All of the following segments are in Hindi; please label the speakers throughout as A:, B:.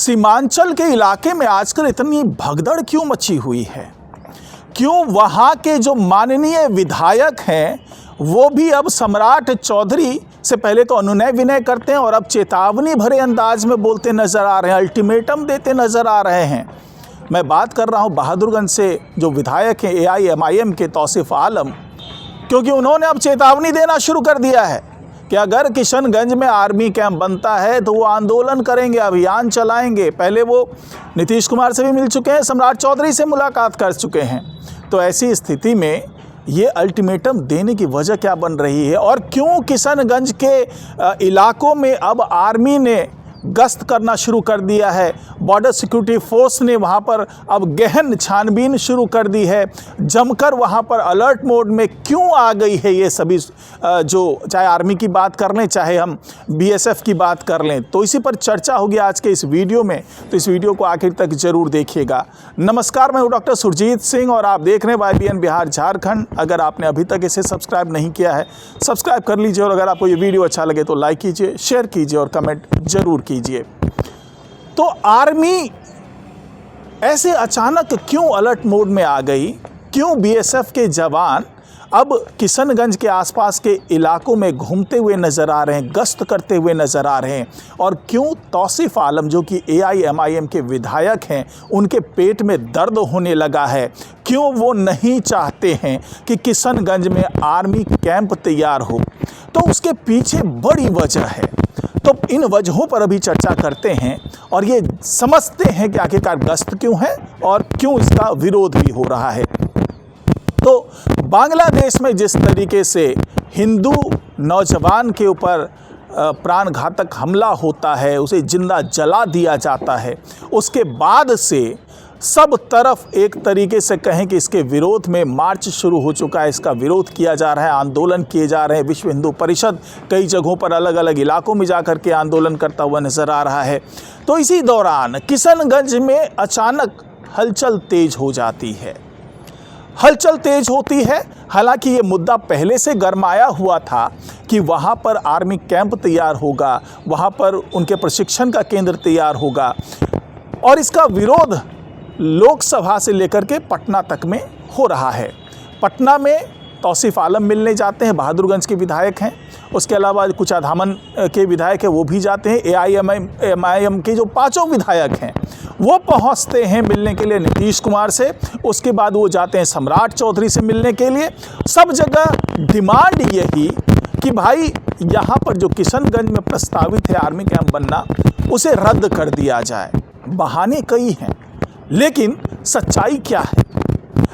A: सीमांचल के इलाके में आजकल इतनी भगदड़ क्यों मची हुई है? क्यों वहाँ के जो माननीय विधायक हैं वो भी अब सम्राट चौधरी से पहले तो अनुनय विनय करते हैं और अब चेतावनी भरे अंदाज में बोलते नजर आ रहे हैं, अल्टीमेटम देते नजर आ रहे हैं। मैं बात कर रहा हूँ बहादुरगंज से जो विधायक हैं AIMIM के तौसीफ आलम, क्योंकि उन्होंने अब चेतावनी देना शुरू कर दिया है कि अगर किशनगंज में आर्मी कैंप बनता है तो वो आंदोलन करेंगे, अभियान चलाएंगे। पहले वो नीतीश कुमार से भी मिल चुके हैं, सम्राट चौधरी से मुलाकात कर चुके हैं। तो ऐसी स्थिति में ये अल्टीमेटम देने की वजह क्या बन रही है और क्यों किशनगंज के इलाकों में अब आर्मी ने गश्त करना शुरू कर दिया है? बॉर्डर सिक्योरिटी फोर्स ने वहाँ पर अब गहन छानबीन शुरू कर दी है, जमकर वहाँ पर अलर्ट मोड में क्यों आ गई है ये सभी जो, चाहे आर्मी की बात कर लें चाहे हम BSF की बात कर लें। तो इसी पर चर्चा होगी आज के इस वीडियो में, तो इस वीडियो को आखिर तक जरूर देखिएगा। नमस्कार, मैं हूँ डॉक्टर सुरजीत सिंह और आप देख रहे हैं YBN बिहार झारखंड। अगर आपने अभी तक इसे सब्सक्राइब नहीं किया है, सब्सक्राइब कर लीजिए और अगर आपको ये वीडियो अच्छा लगे तो लाइक कीजिए, शेयर कीजिए और कमेंट जरूर कीजिए। तो आर्मी ऐसे अचानक क्यों अलर्ट मोड में आ गई? क्यों BSF के जवान अब किशनगंज के आसपास के इलाकों में घूमते हुए नजर आ रहे हैं, गश्त करते हुए नजर आ रहे हैं? और क्यों तौसीफ आलम जो कि AIMIM के विधायक हैं, उनके पेट में दर्द होने लगा है? क्यों वो नहीं चाहते हैं कि किशनगंज में आर्मी कैंप तैयार हो? तो उसके पीछे बड़ी वजह है। तो इन वजहों पर अभी चर्चा करते हैं और ये समझते हैं कि आखिरकार गश्त क्यों है और क्यों इसका विरोध भी हो रहा है। तो बांग्लादेश में जिस तरीके से हिंदू नौजवान के ऊपर प्राणघातक हमला होता है, उसे जिंदा जला दिया जाता है, उसके बाद से सब तरफ एक तरीके से कहें कि इसके विरोध में मार्च शुरू हो चुका है, इसका विरोध किया जा रहा है, आंदोलन किए जा रहे हैं। विश्व हिंदू परिषद कई जगहों पर अलग अलग इलाकों में जाकर के आंदोलन करता हुआ नजर आ रहा है। तो इसी दौरान किशनगंज में अचानक हलचल तेज हो जाती है। हलचल तेज होती है, हालांकि ये मुद्दा पहले से गरमाया हुआ था कि वहाँ पर आर्मी कैंप तैयार होगा, वहाँ पर उनके प्रशिक्षण का केंद्र तैयार होगा और इसका विरोध लोकसभा से लेकर के पटना तक में हो रहा है। पटना में तौसीफ आलम मिलने जाते हैं, बहादुरगंज के विधायक हैं। उसके अलावा कुछ धामन के विधायक हैं, वो भी जाते हैं। AIMIM के जो 5 विधायक हैं वो पहुंचते हैं मिलने के लिए नीतीश कुमार से। उसके बाद वो जाते हैं सम्राट चौधरी से मिलने के लिए। सब जगह डिमांड यही कि भाई यहाँ पर जो किशनगंज में प्रस्तावित है आर्मी कैंप बनना, उसे रद्द कर दिया जाए। बहाने कई हैं, लेकिन सच्चाई क्या है?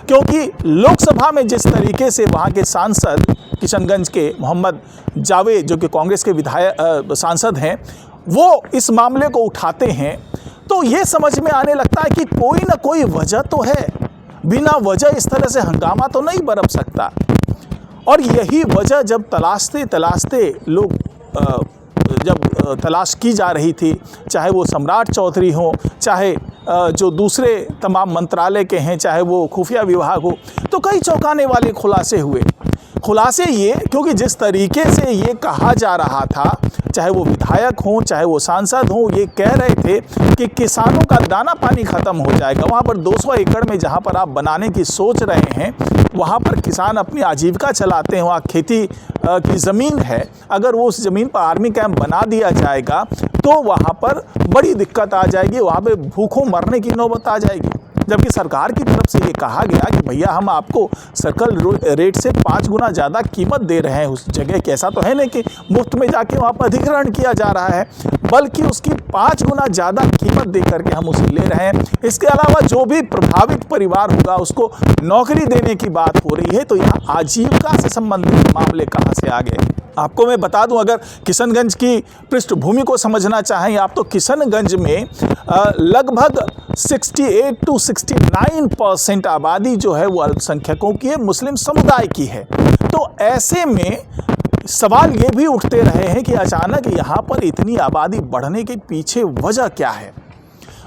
A: क्योंकि लोकसभा में जिस तरीके से वहाँ के सांसद किशनगंज के मोहम्मद जावेद जो कि कांग्रेस के विधायक सांसद हैं, वो इस मामले को उठाते हैं, तो ये समझ में आने लगता है कि कोई ना कोई वजह तो है। बिना वजह इस तरह से हंगामा तो नहीं बरप सकता। और यही वजह जब तलाशते तलाशते लोग जब तलाश की जा रही थी, चाहे वो सम्राट चौधरी हों, चाहे जो दूसरे तमाम मंत्रालय के हैं, चाहे वो खुफिया विभाग हो, तो कई चौंकाने वाले खुलासे हुए। खुलासे ये क्योंकि जिस तरीके से ये कहा जा रहा था, चाहे वो विधायक हों चाहे वो सांसद हों, ये कह रहे थे कि किसानों का दाना पानी ख़त्म हो जाएगा। वहाँ पर 200 एकड़ में जहाँ पर आप बनाने की सोच रहे हैं, वहाँ पर किसान अपनी आजीविका चलाते हैं, वहाँ खेती की ज़मीन है। अगर वो उस ज़मीन पर आर्मी कैंप बना दिया जाएगा तो वहाँ पर बड़ी दिक्कत आ जाएगी, वहाँ पे भूखों मरने की नौबत आ जाएगी। जबकि सरकार की तरफ से ये कहा गया कि भैया हम आपको सर्कल रेट से 5 गुना ज़्यादा कीमत दे रहे हैं उस जगह की। ऐसा तो है नहीं कि मुफ्त में जाके वहाँ पर अधिग्रहण किया जा रहा है, बल्कि उसकी 5 गुना ज़्यादा कीमत दे करके हम उसे ले रहे हैं। इसके अलावा जो भी प्रभावित परिवार होगा उसको नौकरी देने की बात हो रही है। तो यहाँ आजीविका से संबंधित मामले कहाँ से आ गए? आपको मैं बता दूं, अगर किशनगंज की पृष्ठभूमि को समझना चाहें आप, तो किशनगंज में लगभग 68 to 69% आबादी जो है वो अल्पसंख्यकों की है, मुस्लिम समुदाय की है। तो ऐसे में सवाल ये भी उठते रहे हैं कि अचानक यहाँ पर इतनी आबादी बढ़ने के पीछे वजह क्या है?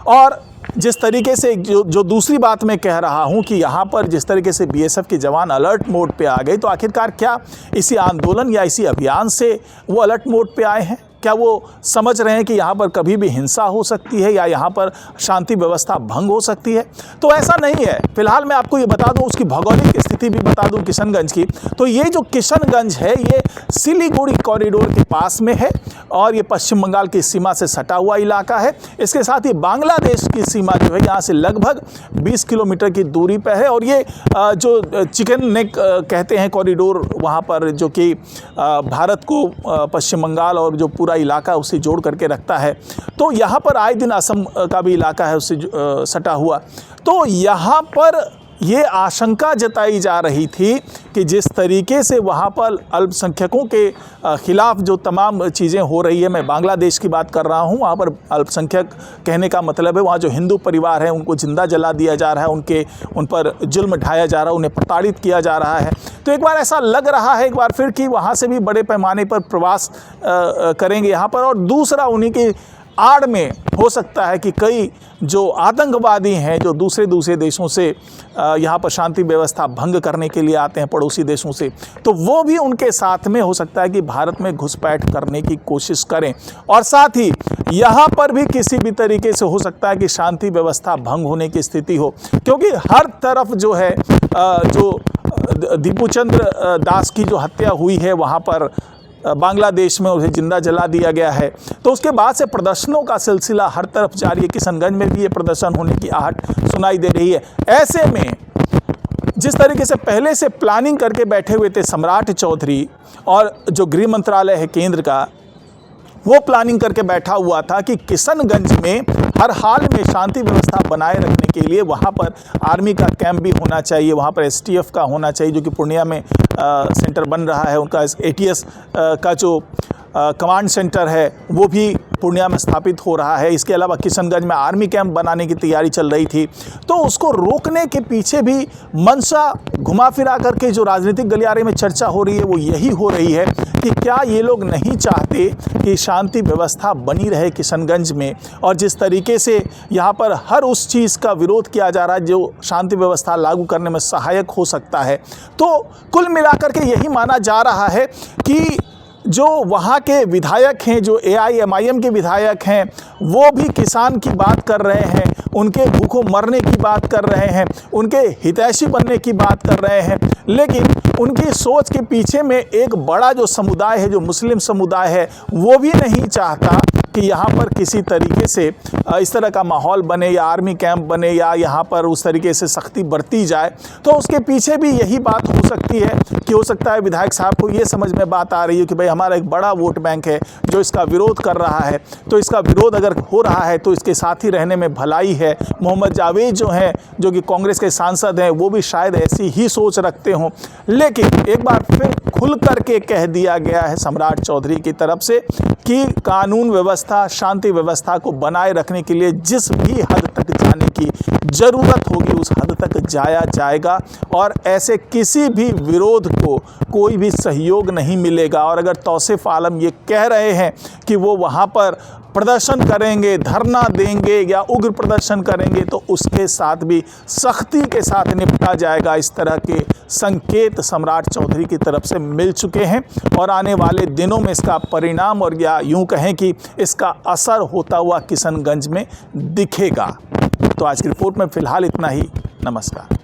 A: और जिस तरीके से जो दूसरी बात मैं कह रहा हूं कि यहाँ पर जिस तरीके से BSF के जवान अलर्ट मोड पे आ गए, तो आखिरकार क्या इसी आंदोलन या इसी अभियान से वो अलर्ट मोड पे आए हैं? क्या वो समझ रहे हैं कि यहाँ पर कभी भी हिंसा हो सकती है या यहाँ पर शांति व्यवस्था भंग हो सकती है? तो ऐसा नहीं है। फिलहाल मैं आपको ये बता दूं, उसकी भौगोलिक स्थिति भी बता दूं किशनगंज की। तो ये जो किशनगंज है ये सिलीगुड़ी कॉरिडोर के पास में है और ये पश्चिम बंगाल की सीमा से सटा हुआ इलाका है। इसके साथ ही बांग्लादेश की सीमा जो है यहाँ से लगभग 20 किलोमीटर की दूरी पर है और ये जो चिकन नेक कहते हैं कॉरिडोर वहाँ पर, जो कि भारत को पश्चिम बंगाल और जो पूरा इलाका उसे जोड़ करके रखता है। तो यहाँ पर आए दिन असम का भी इलाका है उससे सटा हुआ। तो यहाँ पर ये आशंका जताई जा रही थी कि जिस तरीके से वहाँ पर अल्पसंख्यकों के खिलाफ जो तमाम चीज़ें हो रही है, मैं बांग्लादेश की बात कर रहा हूँ, वहाँ पर अल्पसंख्यक कहने का मतलब है वहाँ जो हिंदू परिवार है उनको जिंदा जला दिया जा रहा है, उन पर जुल्म ढाया जा रहा है, उन्हें प्रताड़ित किया जा रहा है। तो एक बार ऐसा लग रहा है एक बार फिर कि वहाँ से भी बड़े पैमाने पर प्रवास करेंगे यहाँ पर। और दूसरा, उन्हीं की आड़ में हो सकता है कि कई जो आतंकवादी हैं जो दूसरे देशों से यहाँ पर शांति व्यवस्था भंग करने के लिए आते हैं पड़ोसी देशों से, तो वो भी उनके साथ में हो सकता है कि भारत में घुसपैठ करने की कोशिश करें। और साथ ही यहाँ पर भी किसी भी तरीके से हो सकता है कि शांति व्यवस्था भंग होने की स्थिति हो, क्योंकि हर तरफ जो है जो दीपू चंद्र दास की जो हत्या हुई है वहाँ पर बांग्लादेश में उसे जिंदा जला दिया गया है। तो उसके बाद से प्रदर्शनों का सिलसिला हर तरफ जारी है। किशनगंज में भी ये प्रदर्शन होने की आहट सुनाई दे रही है। ऐसे में जिस तरीके से पहले से प्लानिंग करके बैठे हुए थे सम्राट चौधरी और जो गृह मंत्रालय है केंद्र का, वो प्लानिंग करके बैठा हुआ था कि किशनगंज में हर हाल में शांति व्यवस्था बनाए रखने के लिए वहाँ पर आर्मी का कैंप भी होना चाहिए, वहाँ पर एसटीएफ का होना चाहिए, जो कि पूर्णिया में सेंटर बन रहा है। उनका एटीएस का जो कमांड सेंटर है वो भी पूर्णिया में स्थापित हो रहा है। इसके अलावा किशनगंज में आर्मी कैंप बनाने की तैयारी चल रही थी। तो उसको रोकने के पीछे भी मंशा घुमा फिरा करके जो राजनीतिक गलियारे में चर्चा हो रही है वो यही हो रही है कि क्या ये लोग नहीं चाहते कि शांति व्यवस्था बनी रहे किशनगंज में, और जिस तरीके से यहाँ पर हर उस चीज़ का विरोध किया जा रहा है जो शांति व्यवस्था लागू करने में सहायक हो सकता है। तो कुल मिलाकर के यही माना जा रहा है कि जो वहाँ के विधायक हैं, जो AIMIM के विधायक हैं, वो भी किसान की बात कर रहे हैं, उनके भूखों मरने की बात कर रहे हैं, उनके हितैषी बनने की बात कर रहे हैं, लेकिन उनकी सोच के पीछे में एक बड़ा जो समुदाय है, जो मुस्लिम समुदाय है, वो भी नहीं चाहता कि यहाँ पर किसी तरीके से इस तरह का माहौल बने या आर्मी कैंप बने या यहाँ पर उस तरीके से सख्ती बरती जाए। तो उसके पीछे भी यही बात हो सकती है कि हो सकता है विधायक साहब को ये समझ में बात आ रही है कि भाई हमारा एक बड़ा वोट बैंक है जो इसका विरोध कर रहा है, तो इसका विरोध अगर हो रहा है तो इसके साथ ही रहने में भलाई है। मोहम्मद जावेद जो हैं, जो कि कांग्रेस के सांसद हैं, वो भी शायद ऐसी ही सोच रखते हों। लेकिन एक बार फिर खुल करके कह दिया गया है सम्राट चौधरी की तरफ से कि कानून व्यवस्था, शांति व्यवस्था को बनाए रखने के लिए जिस भी हद तक जाने की ज़रूरत होगी उस हद तक जाया जाएगा, और ऐसे किसी भी विरोध को कोई भी सहयोग नहीं मिलेगा। और अगर तौसीफ आलम ये कह रहे हैं कि वो वहाँ पर प्रदर्शन करेंगे, धरना देंगे या उग्र प्रदर्शन करेंगे, तो उसके साथ भी सख्ती के साथ निपटा जाएगा। इस तरह के संकेत सम्राट चौधरी की तरफ से मिल चुके हैं और आने वाले दिनों में इसका परिणाम और या यूं कहें कि इसका असर होता हुआ किशनगंज में दिखेगा। तो आज की रिपोर्ट में फिलहाल इतना ही। नमस्कार।